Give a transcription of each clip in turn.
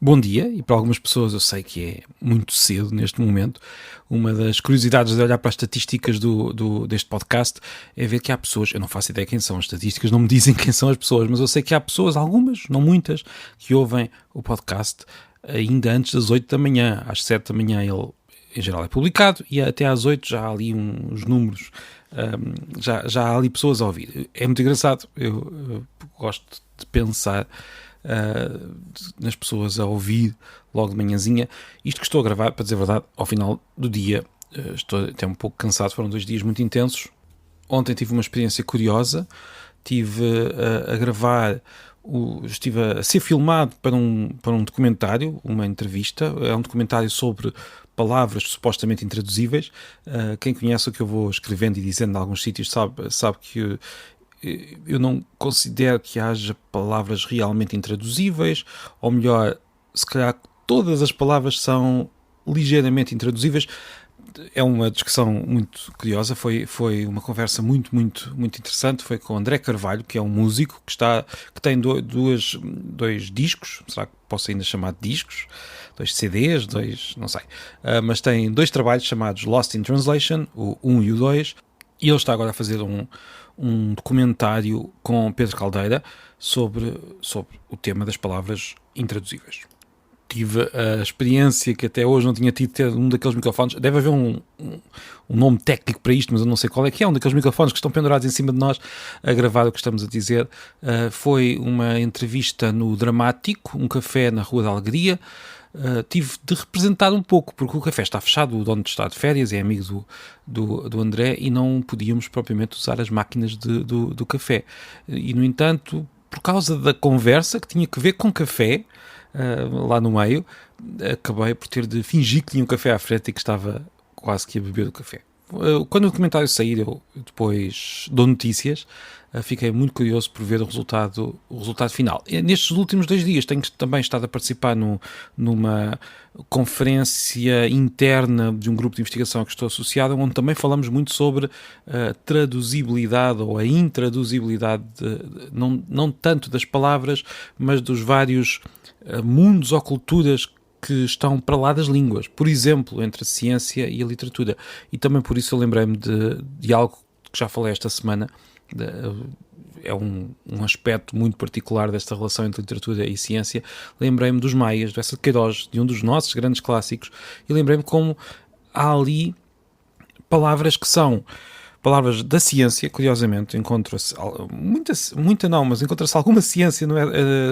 Bom dia, e para algumas pessoas eu sei que é muito cedo neste momento. Uma das curiosidades de olhar para as estatísticas deste podcast é ver que há pessoas, eu não faço ideia quem são, as estatísticas não me dizem quem são as pessoas, mas eu sei que há pessoas, algumas, não muitas, que ouvem o podcast ainda antes das 8 da manhã. Às 7 da manhã ele, em geral, é publicado e até às 8 já há ali uns números, já há ali pessoas a ouvir. É muito engraçado, eu gosto de pensar nas pessoas a ouvir logo de manhãzinha. Isto que estou a gravar, para dizer a verdade, ao final do dia, estou até um pouco cansado, foram 2 dias muito intensos. Ontem tive uma experiência curiosa, estive a gravar, estive a ser filmado para um documentário, uma entrevista. É um documentário sobre palavras supostamente intraduzíveis. Quem conhece o que eu vou escrevendo e dizendo em alguns sítios sabe que eu não considero que haja palavras realmente intraduzíveis, ou melhor, se calhar todas as palavras são ligeiramente intraduzíveis. É uma discussão muito curiosa, foi uma conversa muito interessante. Foi com o André Carvalho, que é um músico que tem dois discos, será que posso ainda chamar de discos? 2 CDs, não sei, mas tem 2 trabalhos chamados Lost in Translation, o 1 e o 2, e ele está agora a fazer um documentário com Pedro Caldeira sobre o tema das palavras intraduzíveis. Tive a experiência que até hoje não tinha tido, ter um daqueles microfones. Deve haver um nome técnico para isto, mas eu não sei qual é um daqueles microfones que estão pendurados em cima de nós a gravar o que estamos a dizer. Foi uma entrevista no Dramático, um café na Rua da Alegria. Tive de representar um pouco, porque o café está fechado, o dono está de férias, é amigo do André, e não podíamos propriamente usar as máquinas do café. E, no entanto, por causa da conversa que tinha que ver com café, lá no meio, acabei por ter de fingir que tinha um café à frente e que estava quase que a beber o café. Quando o documentário sair, eu depois dou notícias. Fiquei muito curioso por ver o resultado final. Nestes últimos 2 dias tenho também estado a participar numa conferência interna de um grupo de investigação a que estou associado, onde também falamos muito sobre a traduzibilidade ou a intraduzibilidade, não tanto das palavras, mas dos vários mundos ou culturas que estão para lá das línguas, por exemplo, entre a ciência e a literatura. E também por isso eu lembrei-me de algo que já falei esta semana. É um aspecto muito particular desta relação entre literatura e ciência. Lembrei-me dos Maias, do Eça de Queiroz, de um dos nossos grandes clássicos, e lembrei-me como há ali palavras que são palavras da ciência. Curiosamente, encontra-se muita não, mas encontra-se alguma ciência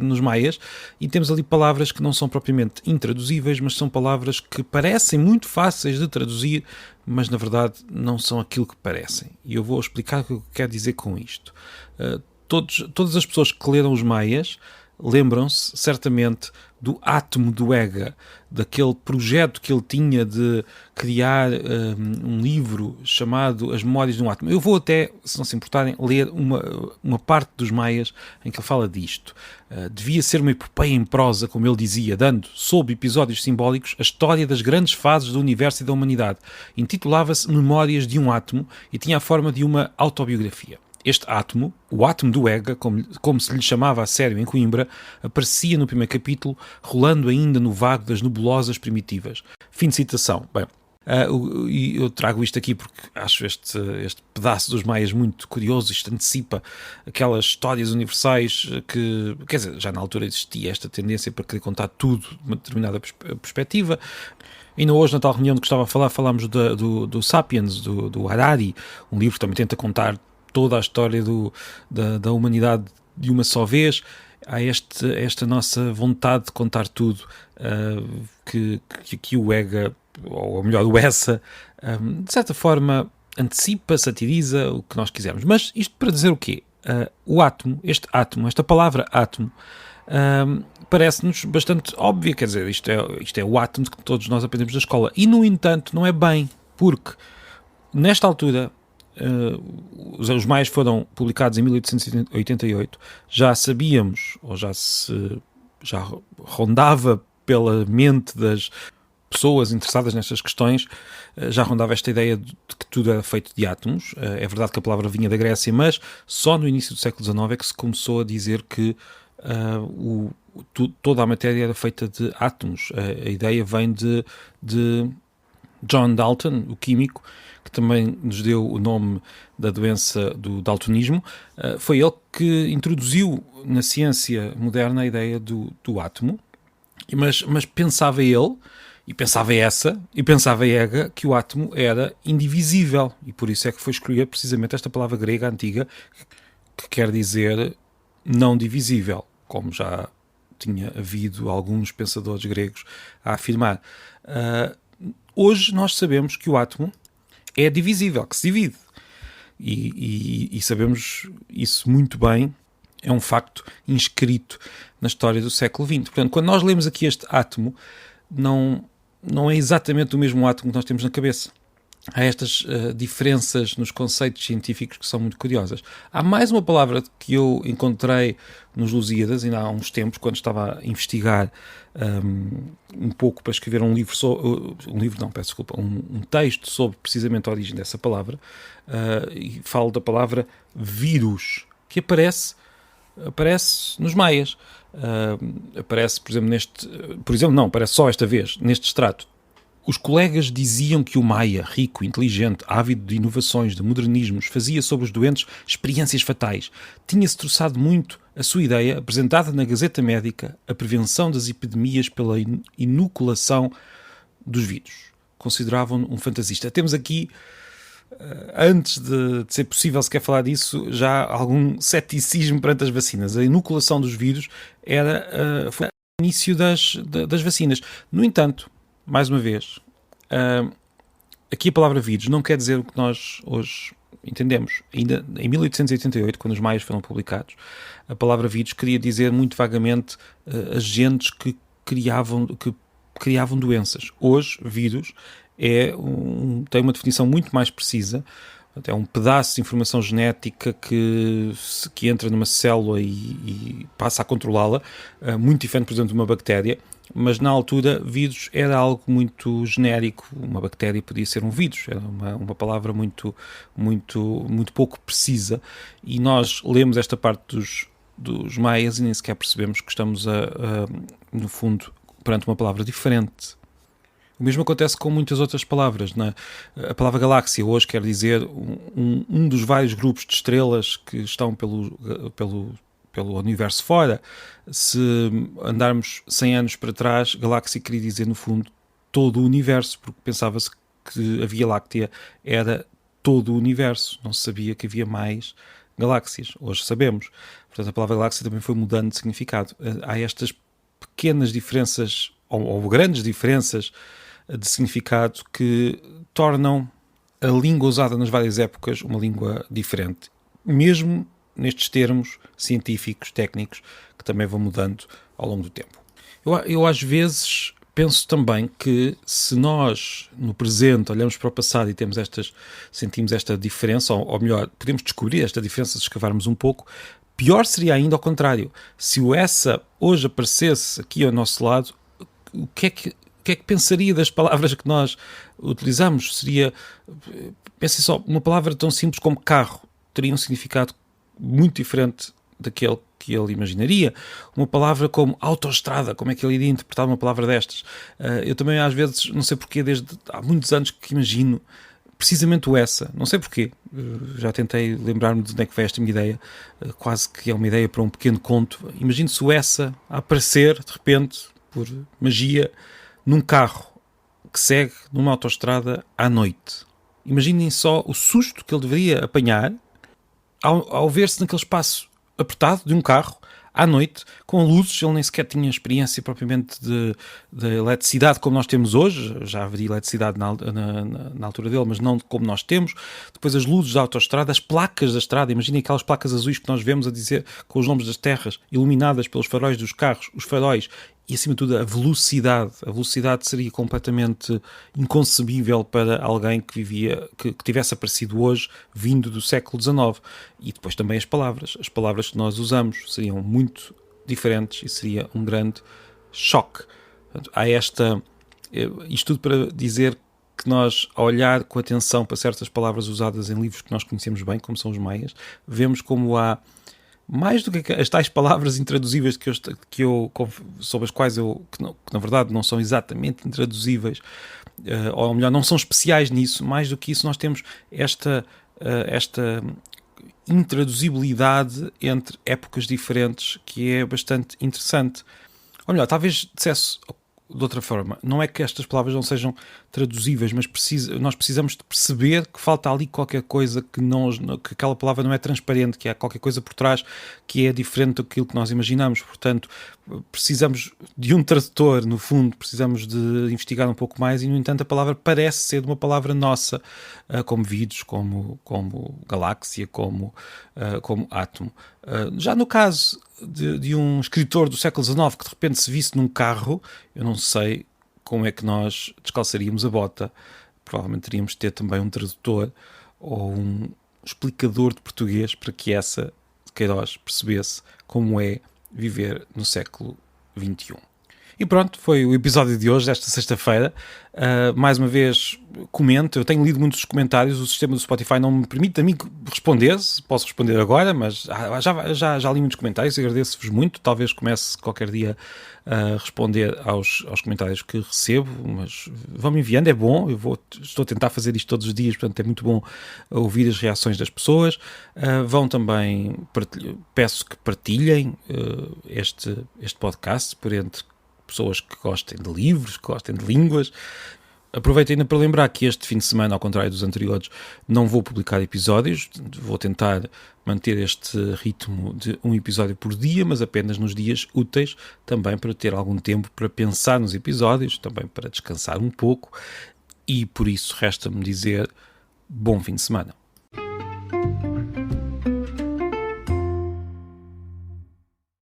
nos Maias, e temos ali palavras que não são propriamente intraduzíveis, mas são palavras que parecem muito fáceis de traduzir, mas na verdade não são aquilo que parecem. E eu vou explicar o que eu quero dizer com isto. Todas as pessoas que leram os Maias lembram-se certamente do átomo do Ega, daquele projeto que ele tinha de criar um livro chamado As Memórias de um Átomo. Eu vou até, se não se importarem, ler uma parte dos Maias em que ele fala disto. Devia ser uma epopeia em prosa, como ele dizia, dando, sob episódios simbólicos, a história das grandes fases do universo e da humanidade. Intitulava-se Memórias de um Átomo e tinha a forma de uma autobiografia. Este átomo, o átomo do Ega, como se lhe chamava a sério em Coimbra, aparecia no primeiro capítulo, rolando ainda no vago das nebulosas primitivas. Fim de citação. Bem, eu trago isto aqui porque acho este pedaço dos Maias muito curioso. Isto antecipa aquelas histórias universais que, quer dizer, já na altura existia esta tendência para querer contar tudo de uma determinada perspectiva. Ainda hoje, na tal reunião de que estava a falar, falámos do Sapiens, do Harari, um livro que também tenta contar toda a história da humanidade de uma só vez. Há esta nossa vontade de contar tudo, que o Ega, ou melhor, o Essa, de certa forma antecipa, satiriza o que nós quisermos. Mas isto para dizer o quê? O átomo, esta palavra átomo, parece-nos bastante óbvia. Quer dizer, isto é o átomo que todos nós aprendemos na escola. E, no entanto, não é bem, porque nesta altura, os Maias foram publicados em 1888, já sabíamos, ou já rondava pela mente das pessoas interessadas nestas questões, já rondava esta ideia de que tudo era feito de átomos. É verdade que a palavra vinha da Grécia, mas só no início do século XIX é que se começou a dizer que toda a matéria era feita de átomos. A ideia vem de John Dalton, o químico, que também nos deu o nome da doença do daltonismo. Foi ele que introduziu na ciência moderna a ideia do átomo, mas pensava ele, e pensava Hegel, que o átomo era indivisível, e por isso é que foi escolher precisamente esta palavra grega antiga, que quer dizer não divisível, como já tinha havido alguns pensadores gregos a afirmar. Hoje nós sabemos que o átomo é divisível, que se divide. E sabemos isso muito bem, é um facto inscrito na história do século XX. Portanto, quando nós lemos aqui este átomo, não é exatamente o mesmo átomo que nós temos na cabeça. Há estas diferenças nos conceitos científicos que são muito curiosas. Há mais uma palavra que eu encontrei nos Lusíadas, ainda há uns tempos, quando estava a investigar um pouco para escrever um texto sobre precisamente a origem dessa palavra, e falo da palavra vírus, que aparece nos maias. Aparece, por exemplo, não, aparece só esta vez, neste extrato. Os colegas diziam que o Maia, rico, inteligente, ávido de inovações, de modernismos, fazia sobre os doentes experiências fatais. Tinha-se troçado muito a sua ideia, apresentada na Gazeta Médica, a prevenção das epidemias pela inoculação dos vírus. Consideravam-no um fantasista. Temos aqui, antes de ser possível sequer falar disso, já algum ceticismo perante as vacinas. A inoculação dos vírus foi o início das vacinas. No entanto, mais uma vez, aqui a palavra vírus não quer dizer o que nós hoje entendemos. Ainda em 1888, quando os maias foram publicados, a palavra vírus queria dizer muito vagamente agentes que criavam doenças. Hoje, vírus tem uma definição muito mais precisa. É um pedaço de informação genética que entra numa célula e passa a controlá-la, muito diferente, por exemplo, de uma bactéria. Mas na altura, vírus era algo muito genérico. Uma bactéria podia ser um vírus, era uma palavra muito, muito, muito pouco precisa. E nós lemos esta parte dos maias e nem sequer percebemos que estamos, no fundo, perante uma palavra diferente. O mesmo acontece com muitas outras palavras. A palavra galáxia hoje quer dizer um dos vários grupos de estrelas que estão pelo universo fora. Se andarmos 100 anos para trás, galáxia queria dizer, no fundo, todo o universo, porque pensava-se que a Via Láctea era todo o universo. Não se sabia que havia mais galáxias. Hoje sabemos. Portanto, a palavra galáxia também foi mudando de significado. Há estas pequenas diferenças, ou grandes diferenças, de significado que tornam a língua usada nas várias épocas uma língua diferente. Mesmo nestes termos científicos, técnicos, que também vão mudando ao longo do tempo. Eu às vezes penso também que se nós, no presente, olhamos para o passado e sentimos esta diferença, ou melhor, podemos descobrir esta diferença se escavarmos um pouco, pior seria ainda ao contrário. Se o essa hoje aparecesse aqui ao nosso lado, o que é que pensaria das palavras que nós utilizamos? Pensem só, uma palavra tão simples como carro teria um significado muito diferente daquele que ele imaginaria. Uma palavra como autoestrada, como é que ele iria interpretar uma palavra destas? Eu também às vezes, não sei porquê, desde há muitos anos que imagino precisamente o essa, não sei porquê, já tentei lembrar-me de onde é que foi esta minha ideia, quase que é uma ideia para um pequeno conto. Imagino-se o essa a aparecer de repente, por magia, num carro que segue numa autoestrada à noite. Imaginem só o susto que ele deveria apanhar ao ver-se naquele espaço apertado de um carro à noite, com luzes. Ele nem sequer tinha experiência propriamente de eletricidade como nós temos hoje. Já haveria eletricidade na altura dele, mas não como nós temos. Depois as luzes da autoestrada, as placas da estrada. Imaginem aquelas placas azuis que nós vemos a dizer com os nomes das terras, iluminadas pelos faróis dos carros, os faróis. E, acima de tudo, a velocidade. A velocidade seria completamente inconcebível para alguém que tivesse aparecido hoje, vindo do século XIX. E depois também as palavras. As palavras que nós usamos seriam muito diferentes e seria um grande choque. Portanto, há isto tudo para dizer que nós, ao olhar com atenção para certas palavras usadas em livros que nós conhecemos bem, como são os maias, vemos como há mais do que as tais palavras intraduzíveis sobre as quais que na verdade não são exatamente intraduzíveis, ou melhor, não são especiais nisso, mais do que isso nós temos esta intraduzibilidade entre épocas diferentes que é bastante interessante. Ou melhor, talvez dissesse de outra forma, não é que estas palavras não sejam traduzíveis, mas nós precisamos de perceber que falta ali qualquer coisa que aquela palavra não é transparente, que há qualquer coisa por trás que é diferente daquilo que nós imaginamos. Portanto, precisamos de um tradutor, no fundo, precisamos de investigar um pouco mais e, no entanto, a palavra parece ser de uma palavra nossa, como vírus, como galáxia, como átomo. Já no caso de um escritor do século XIX que de repente se visse num carro, eu não sei como é que nós descalçaríamos a bota. Provavelmente teríamos de ter também um tradutor ou um explicador de português para que essa Queiroz percebesse como é viver no século XXI. E pronto, foi o episódio de hoje, desta sexta-feira. Mais uma vez, comento. Eu tenho lido muitos comentários. O sistema do Spotify não me permite a mim responder. Posso responder agora, mas já li muitos comentários. Agradeço-vos muito. Talvez comece qualquer dia a responder aos comentários que recebo, mas vão-me enviando, é bom. Estou a tentar fazer isto todos os dias, portanto é muito bom ouvir as reações das pessoas. Vão também, peço que partilhem este podcast por entre pessoas que gostem de livros, que gostem de línguas. Aproveito ainda para lembrar que este fim de semana, ao contrário dos anteriores, não vou publicar episódios. Vou tentar manter este ritmo de um episódio por dia, mas apenas nos dias úteis, também para ter algum tempo para pensar nos episódios, também para descansar um pouco. E por isso resta-me dizer bom fim de semana.